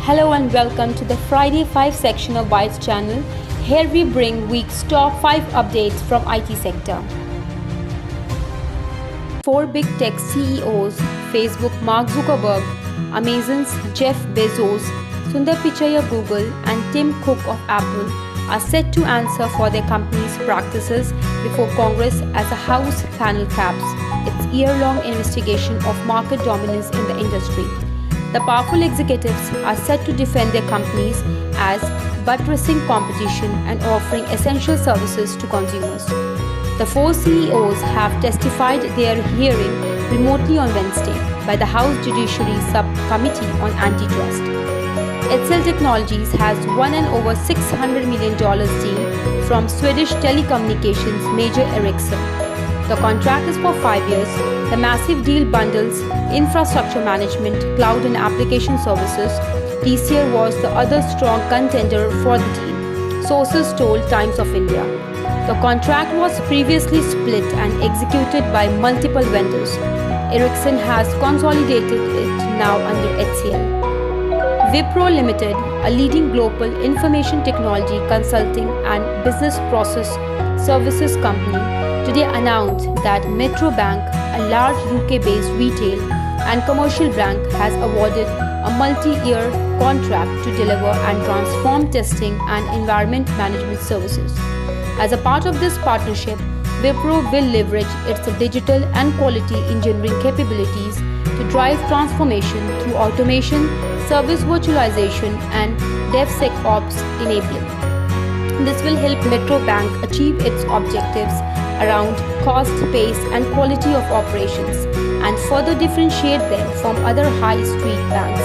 Hello and welcome to the Friday 5 section of Bytes channel. Here we bring week's top 5 updates from IT sector. 4 big tech CEOs, Facebook Mark Zuckerberg, Amazon's Jeff Bezos, Sundar Pichai of Google and Tim Cook of Apple are set to answer for their company's practices before Congress as a House panel caps its year-long investigation of market dominance in the industry. The powerful executives are set to defend their companies as buttressing competition and offering essential services to consumers. The 4 CEOs have testified their hearing remotely on Wednesday by the House Judiciary Subcommittee on Antitrust. HCL Technologies has won an over $600 million deal from Swedish telecommunications major Ericsson. The contract is for 5 years. The massive deal bundles infrastructure management, cloud and application services. TCS was the other strong contender for the deal, sources told Times of India. The contract was previously split and executed by multiple vendors. Ericsson has consolidated it now under HCL. Wipro Limited, a leading global information technology consulting and business process services company, today announced that Metro Bank, a large UK-based retail and commercial bank, has awarded a multi-year contract to deliver and transform testing and environment management services. As a part of this partnership, Wipro will leverage its digital and quality engineering capabilities to drive transformation through automation, service virtualization, and DevSecOps enabling. This will help Metro Bank achieve its objectives around cost, pace, and quality of operations and further differentiate them from other high street banks.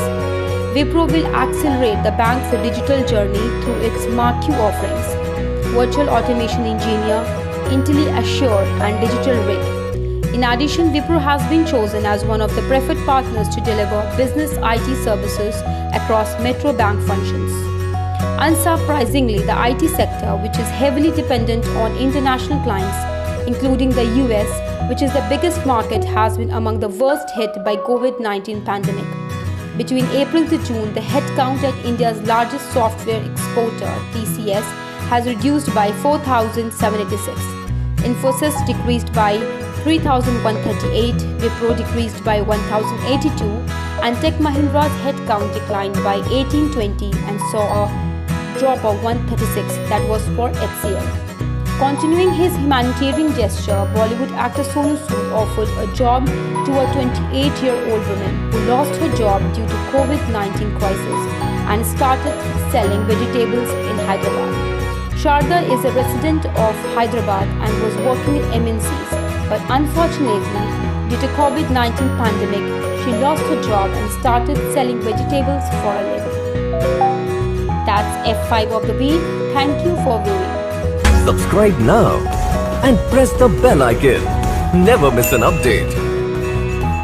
Wipro will accelerate the bank's digital journey through its marquee offerings: Virtual Automation Engineer, IntelliAssure, and Digital Rig. In addition, Wipro has been chosen as one of the preferred partners to deliver business IT services across Metro Bank functions. Unsurprisingly, the IT sector, which is heavily dependent on international clients, including the US, which is the biggest market, has been among the worst hit by COVID-19 pandemic. Between April to June, the headcount at India's largest software exporter, TCS, has reduced by 4,786. Infosys decreased by 3,138, Wipro decreased by 1,082, and Tech Mahindra's headcount declined by 1,820 and saw a drop of 136 that was for HCL. Continuing his humanitarian gesture, Bollywood actor Sonu Sood offered a job to a 28-year-old woman who lost her job due to COVID-19 crisis and started selling vegetables in Hyderabad. Sharda is a resident of Hyderabad and was working with MNCs, but unfortunately, due to COVID-19 pandemic, she lost her job and started selling vegetables for a living. That's F5 of the week. Thank you for viewing. Subscribe now and press the bell icon. Never miss an update.